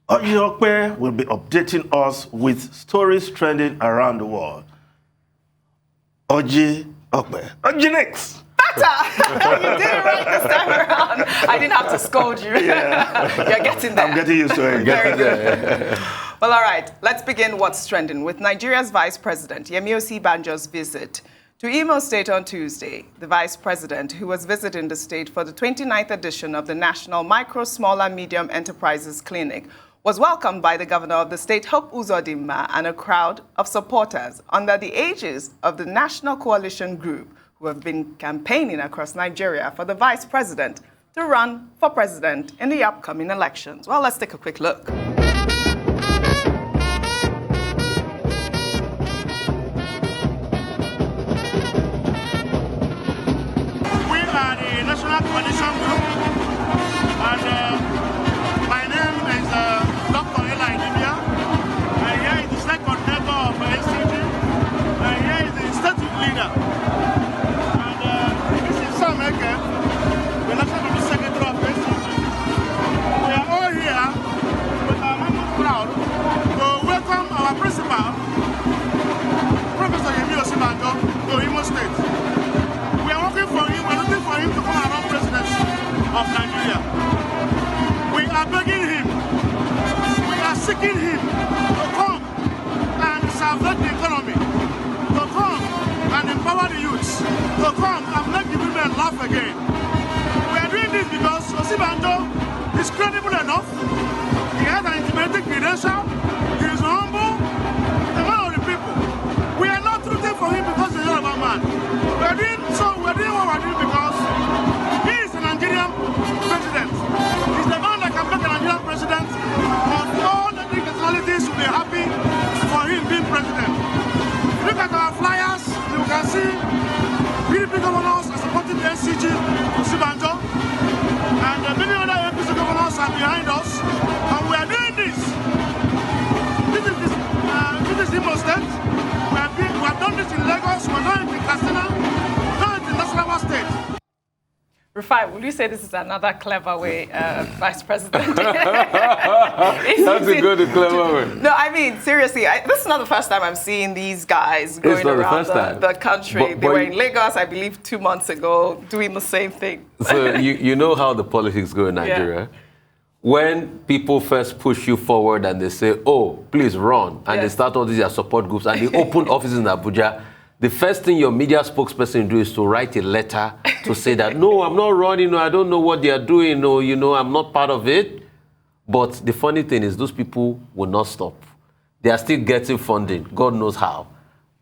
Okpe will be updating us with stories trending around the world. Okpe. Next. Better! You did it right this time around. I didn't have to scold you. Yeah. You're getting there. I'm getting used to it. Very good. Well, all right. Let's begin what's trending with Nigeria's Vice President, Yemi Osibanjo's visit to Imo State on Tuesday. The Vice President, who was visiting the state for the 29th edition of the National Micro, Small and Medium Enterprises Clinic, was welcomed by the governor of the state, Hope Uzodimma, and a crowd of supporters under the aegis of the National Coalition Group, who have been campaigning across Nigeria for the vice president to run for president in the upcoming elections. Well, let's take a quick look. National Coalition Group, and my name is Dr. Nnamdi. Here is the state coordinator of SCG, and here is the state leader. And this is Sam Eke, the National Secretary of SCG. We are all here with our mammoth crowd to welcome our principal, Professor Yemi Osibanjo, to Imo State. We are working for him, we're looking for him to come around presidency of Nigeria. We are begging him, we are seeking him to come and salvage the economy, to come and empower the youths, to come and make the women laugh again. We are doing this because Osibanjo is credible enough, he has an intimidating credential, he is humble, a man of the people. We are not rooting for him because he's a Yoruba man. We're doing what we're doing because he is a Nigerian president. He's the man that can make a Nigerian president, and all the nationalities will be happy for him being president. Look at our flyers, you can see PDP governors are supporting the SCG, Osibanjo, and many other APC governors are behind us, and we are doing this. This is Imo State. We have done this in Lagos, we've done it in Katsina, we've done it in Nasarawa State. Rufai, will you say this is another clever way, Vice President? That's a good and clever way. No, I mean, seriously, this is not the first time I'm seeing these guys going around the country. They were in Lagos, I believe, 2 months ago, doing the same thing. So you know how the politics go in Nigeria. Yeah. When people first push you forward and they say, oh, please run, and they start all these support groups, and they open offices in Abuja, the first thing your media spokesperson do is to write a letter to say that, no, I'm not running, no, I don't know what they are doing, no, I'm not part of it. But the funny thing is those people will not stop. They are still getting funding, God knows how.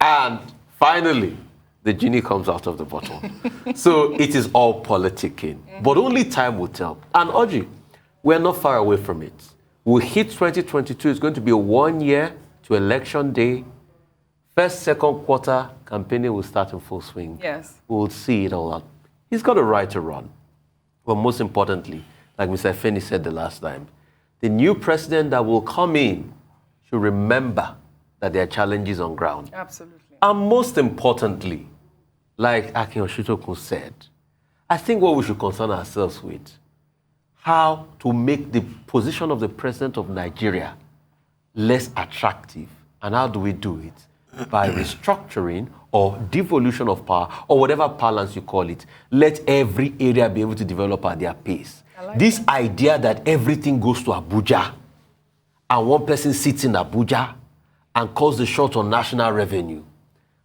And finally, the genie comes out of the bottle. So it is all politicking. But only time will tell. And Oji, we're not far away from it. We'll hit 2022. It's going to be a 1 year to election day. First, second quarter, campaigning will start in full swing. Yes. We'll see it all out. He's got a right to run. But most importantly, like Mr. Feni said the last time, the new president that will come in should remember that there are challenges on ground. Absolutely. And most importantly, like Akin Oshitokun said, I think what we should concern ourselves with, how to make the position of the president of Nigeria less attractive. And how do we do it? By restructuring or devolution of power, or whatever balance you call it. Let every area be able to develop at their pace. This idea that everything goes to Abuja, and one person sits in Abuja and calls the shot on national revenue,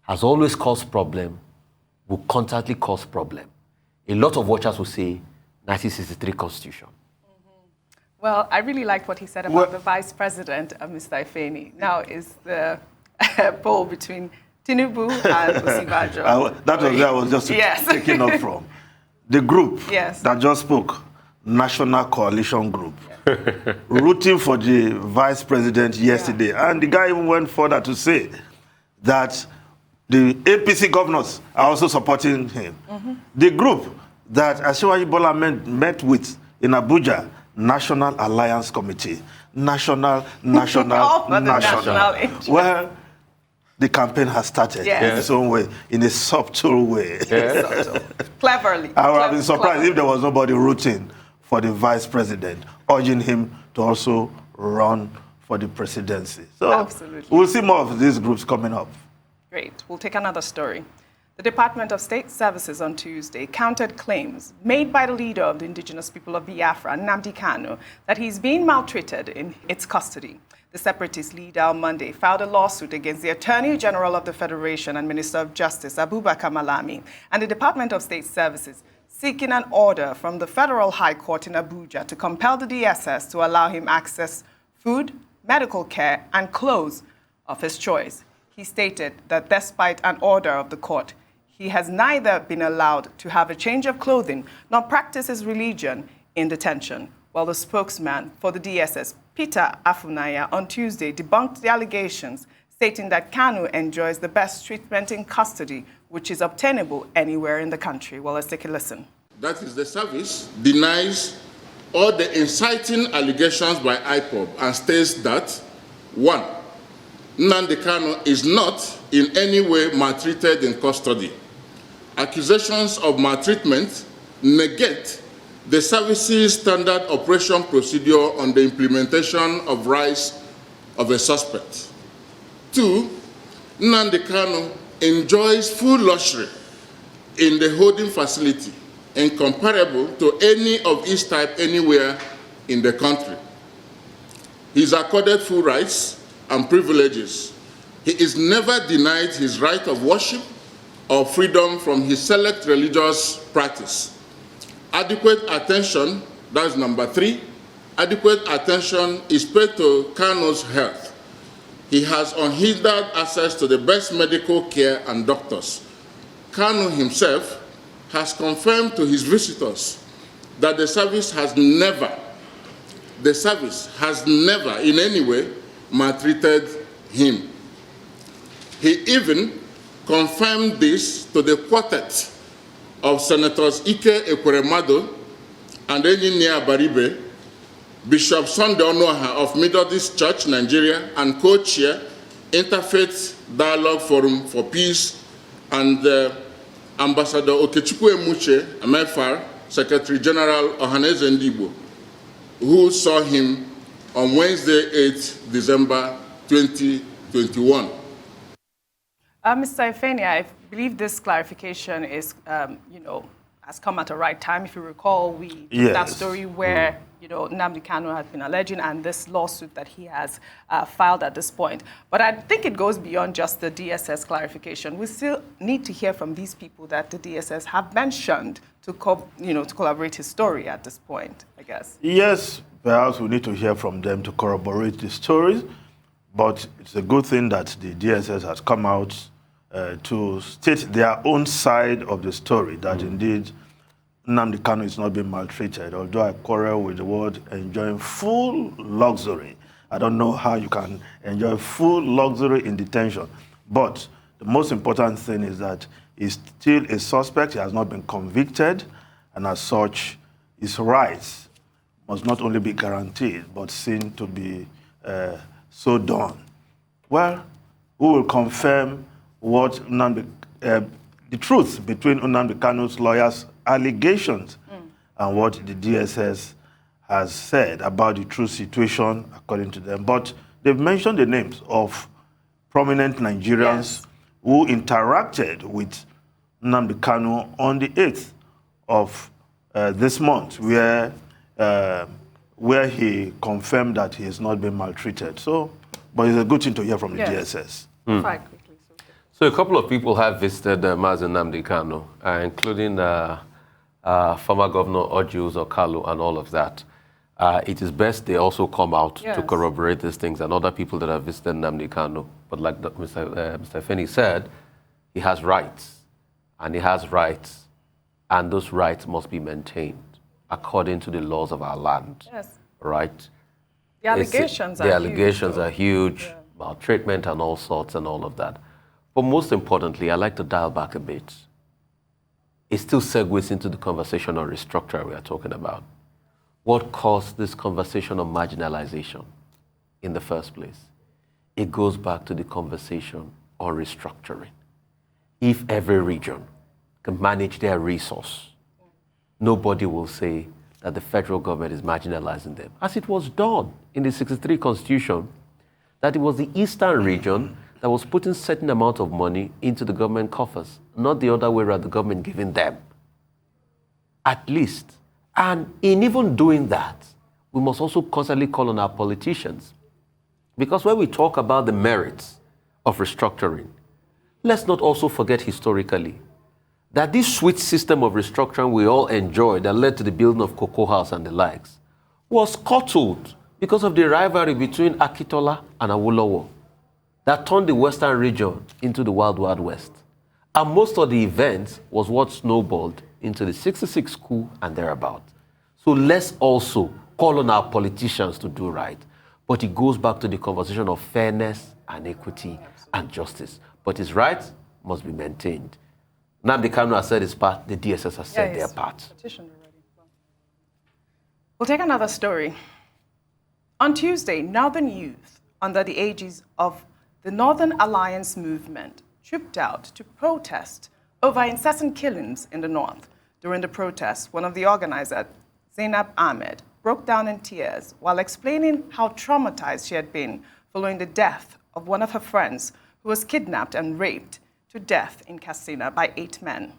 has always caused problem, will constantly cause problem. A lot of watchers will say, 1963 Constitution. Well, I really like what he said about the Vice President, Mr. Ifeni. Now is the poll between Tinubu and Osibanjo. That was where I was just taking up from. The group that just spoke, National Coalition Group, rooting for the Vice President yesterday. And the guy even went further to say that the APC governors are also supporting him. The group that Asiwaju Bola met with in Abuja, National Alliance Committee, national. Well, the campaign has started in its own way, in a subtle way. Cleverly. I would have been surprised if there was nobody rooting for the Vice President, urging him to also run for the presidency. So absolutely. We'll see more of these groups coming up. Great. We'll take another story. The Department of State Services on Tuesday countered claims made by the leader of the indigenous people of Biafra, Nnamdi Kanu, that he's being maltreated in its custody. The separatist leader on Monday filed a lawsuit against the Attorney General of the Federation and Minister of Justice, Abubakar Malami, and the Department of State Services, seeking an order from the Federal High Court in Abuja to compel the DSS to allow him access food, medical care, and clothes of his choice. He stated that despite an order of the court, he has neither been allowed to have a change of clothing nor practice his religion in detention, while the spokesman for the DSS, Peter Afunaya, on Tuesday debunked the allegations, stating that Kanu enjoys the best treatment in custody, which is obtainable anywhere in the country. Well, let's take a listen. That is, the service denies all the inciting allegations by IPOB and states that, 1, Nnamdi Kanu is not in any way maltreated in custody. Accusations of maltreatment negate the service's standard operation procedure on the implementation of rights of a suspect. 2, Nnamdi Kanu enjoys full luxury in the holding facility, incomparable to any of its type anywhere in the country. He is accorded full rights and privileges. He is never denied his right of worship or freedom from his select religious practice. Adequate attention, that's number 3, adequate attention is paid to Kanu's health. He has unhindered access to the best medical care and doctors. Kanu himself has confirmed to his visitors that the service has never in any way maltreated him. He even confirmed this to the quartet of Senators Ike Ekweremadu and Enyinia Baribe, Bishop Sunday Onoha of Methodist Church, Nigeria, and co-chair Interfaith Dialogue Forum for Peace, and Ambassador Okechukwu Emuche, MFR, Secretary General Ohaneze Ndigbo, who saw him on Wednesday, 8 December 2021. Mr. Ifeni, I believe this clarification is, has come at the right time. If you recall, we did that story where, Nnamdi Kanu has been alleging and this lawsuit that he has filed at this point. But I think it goes beyond just the DSS clarification. We still need to hear from these people that the DSS have mentioned to collaborate his story at this point, I guess. Yes, perhaps we need to hear from them to corroborate the stories. But it's a good thing that the DSS has come out to state their own side of the story, that indeed Nnamdi Kanu is not being maltreated, although I quarrel with the word enjoying full luxury. I don't know how you can enjoy full luxury in detention. But the most important thing is that he's still a suspect. He has not been convicted, and as such, his rights must not only be guaranteed, but seen to be so done. Well, we will confirm what the truth between Nnamdi Kanu's lawyers' allegations and what the DSS has said about the true situation according to them. But they've mentioned the names of prominent Nigerians who interacted with Nnamdi Kanu on the 8th of this month, where he confirmed that he has not been maltreated. So, but it's a good thing to hear from the DSS. Quickly. So a couple of people have visited Mazi Nnamdi Kanu, including former Governor Orji Uzor Kalu and all of that. It is best they also come out to corroborate these things, and other people that have visited Nnamdi Kanu. But like Mr. Feni said, he has rights, and those rights must be maintained according to the laws of our land. Yes. Right? The allegations are huge, maltreatment and all sorts and all of that. But most importantly, I like to dial back a bit. It still segues into the conversation on restructuring we are talking about. What caused this conversation on marginalization in the first place? It goes back to the conversation on restructuring. If every region can manage their resource, nobody will say, that the federal government is marginalizing them, as it was done in the 63 Constitution, that it was the eastern region that was putting certain amount of money into the government coffers, not the other way around, the government giving them. At least. And in even doing that, we must also constantly call on our politicians. Because when we talk about the merits of restructuring, let's not also forget historically that this sweet system of restructuring we all enjoyed that led to the building of Cocoa House and the likes was scuttled because of the rivalry between Akitola and Awolowo that turned the western region into the Wild Wild West. And most of the events was what snowballed into the 66 coup and thereabout. So let's also call on our politicians to do right. But it goes back to the conversation of fairness and equity and justice. But his rights must be maintained. Nnamdi Kanu has said his part, the DSS has said their part. We'll take another story. On Tuesday, Northern youth, under the aegis of the Northern Alliance movement, trooped out to protest over incessant killings in the north. During the protest, one of the organizers, Zainab Ahmed, broke down in tears while explaining how traumatized she had been following the death of one of her friends who was kidnapped and raped to death in Katsina by 8 men.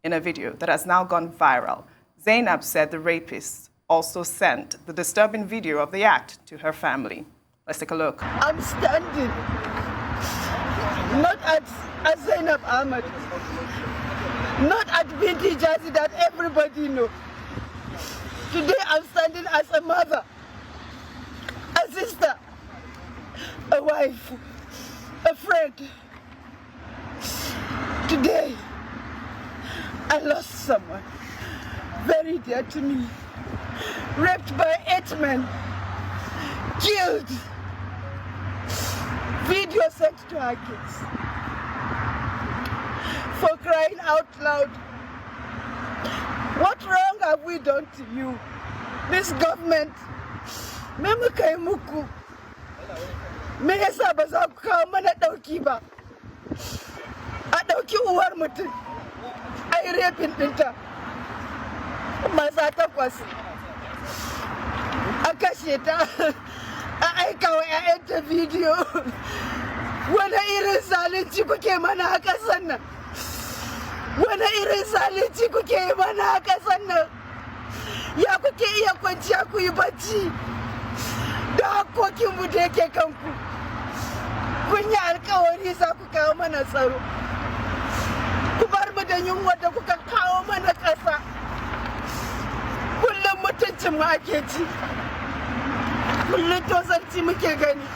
In a video that has now gone viral, Zainab said the rapists also sent the disturbing video of the act to her family. Let's take a look. I'm standing, not at Zainab Ahmed, not at Binti Jazi that everybody knows. Today I'm standing as a mother, a sister, a wife, a friend. Today, I lost someone very dear to me, raped by 8 men, killed, video sent to our kids. For crying out loud, what wrong have we done to you? This government, memu kai muku, me yasa ba za ku kawo mana dauki ba? A dauki uwar mutum, ai rapin dinta, masa 8, a kashe ta, a aika wa 'ya'yanta bidiyo. Wani irin zalunci kuke mana a ƙasar nan? Wani irin zalunci kuke yi mana a ƙasar nan? Ya kuke iya kwanciya ku yi bacci da hakokinmu da yake kanku? Kun yi alkawari za ku kawo mana tsaro. Ku bar mu da yunwa da kuka kawo mana ƙasa. Kullum mutuncinmu ake ci. Kullum tozarci muke gani.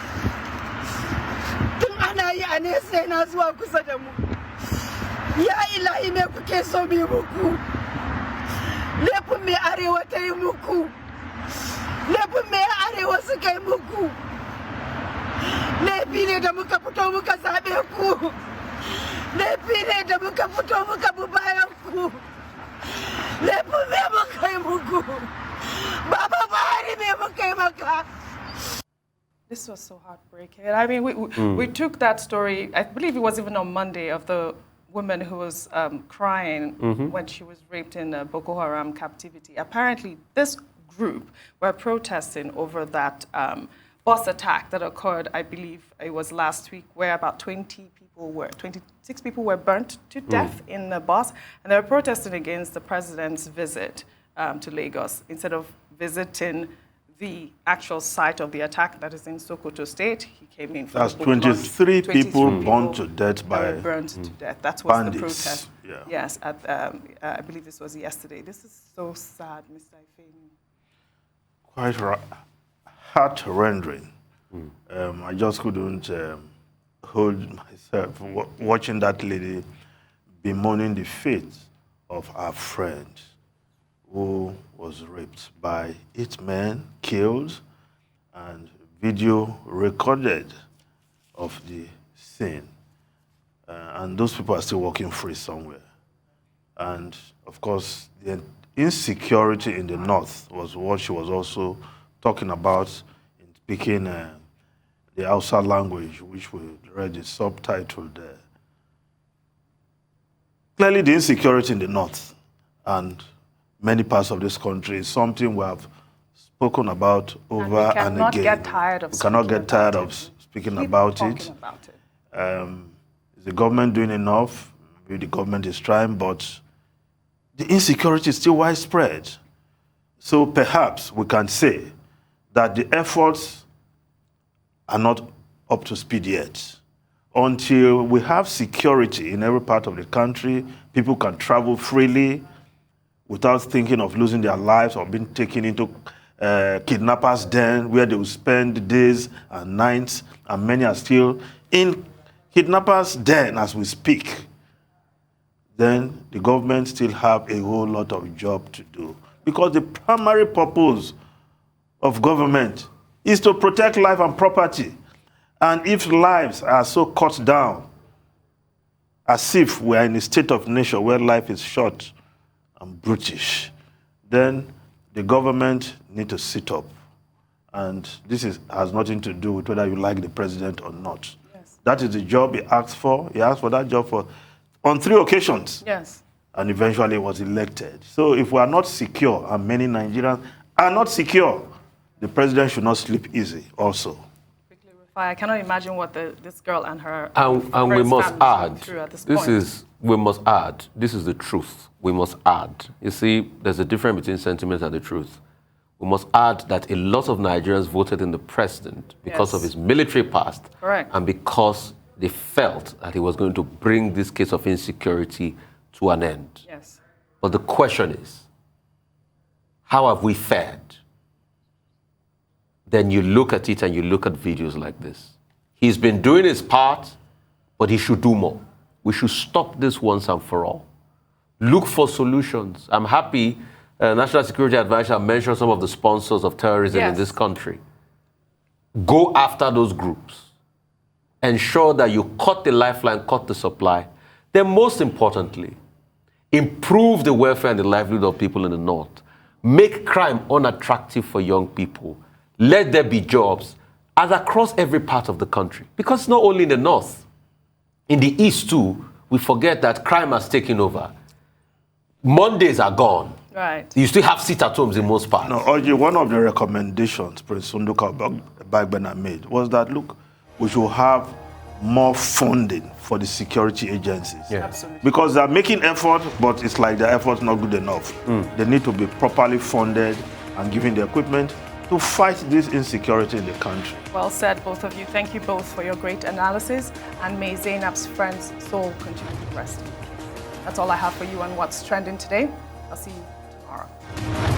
Tun ana yi a nesa yana zuwa kusa da mu. Ya ilahi me kuke so mu yi muku? Laifin me arewa ta yi muku? Laifin me arewa suka yi muku? Laifi ne da muka fito muka zaɓe ku. Laifi ne da muka fito muka bi bayan ku. Laifin me muka yi muku? Baba Buhari me muka yi maka? This was so heartbreaking. I mean, we took that story, I believe it was even on Monday, of the woman who was crying when she was raped in Boko Haram captivity. Apparently, this group were protesting over that bus attack that occurred, I believe it was last week, where about 26 people were burnt to death in the bus. And they were protesting against the president's visit to Lagos. Instead of visiting the actual site of the attack that is in Sokoto State, he came in for That's 23 people burned to death by burned to death. That was bandits. The protest. Yeah. Yes, at, I believe this was yesterday. This is so sad, Mr. Ifeanyi. Quite heart-rendering. I just couldn't hold myself watching that lady bemoaning the fate of her friend who was raped by 8 men, killed, and video recorded of the scene. And those people are still walking free somewhere. And of course, the insecurity in the north was what she was also talking about in speaking the Hausa language, which we read the subtitle there. Clearly the insecurity in the north and many parts of this country. It's something we have spoken about over and again. We cannot get tired of speaking about it. Is the government doing enough? Maybe the government is trying, but the insecurity is still widespread. So perhaps we can say that the efforts are not up to speed yet. Until we have security in every part of the country, people can travel freely without thinking of losing their lives or being taken into kidnappers' den where they will spend days and nights, and many are still in kidnappers' den as we speak. Then the government still have a whole lot of job to do. Because the primary purpose of government is to protect life and property. And if lives are so cut down, as if we are in a state of nature where life is short and brutish, then the government need to sit up. And this has nothing to do with whether you like the president or not. Yes. That is the job he asked for. He asked for that job on 3 occasions. Yes. And eventually was elected. So if we are not secure, and many Nigerians are not secure, the president should not sleep easy also. I cannot imagine what this girl and her and we must add, this is the truth. We must add. You see, there's a difference between sentiment and the truth. We must add that a lot of Nigerians voted in the president because of his military past. Correct. And because they felt that he was going to bring this case of insecurity to an end. Yes. But the question is, how have we fared? Then you look at it and you look at videos like this. He's been doing his part, but he should do more. We should stop this once and for all. Look for solutions. I'm happy National Security Advisor mentioned some of the sponsors of terrorism in this country. Go after those groups. Ensure that you cut the lifeline, cut the supply. Then most importantly, improve the welfare and the livelihood of people in the north. Make crime unattractive for young people. Let there be jobs as across every part of the country. Because not only in the north, in the east too, we forget that crime has taken over. Mondays are gone. Right. You still have sit-at-homes in most parts. No, Oji, one of the recommendations Prince Sunduka Bagbena made was that, look, we should have more funding for the security agencies. Yeah. Absolutely. Because they're making effort, but it's like the effort's not good enough. They need to be properly funded and given the equipment to fight this insecurity in the country. Well said, both of you. Thank you both for your great analysis, and may Zainab's friend's soul continue to rest in peace. That's all I have for you on What's Trending today. I'll see you tomorrow.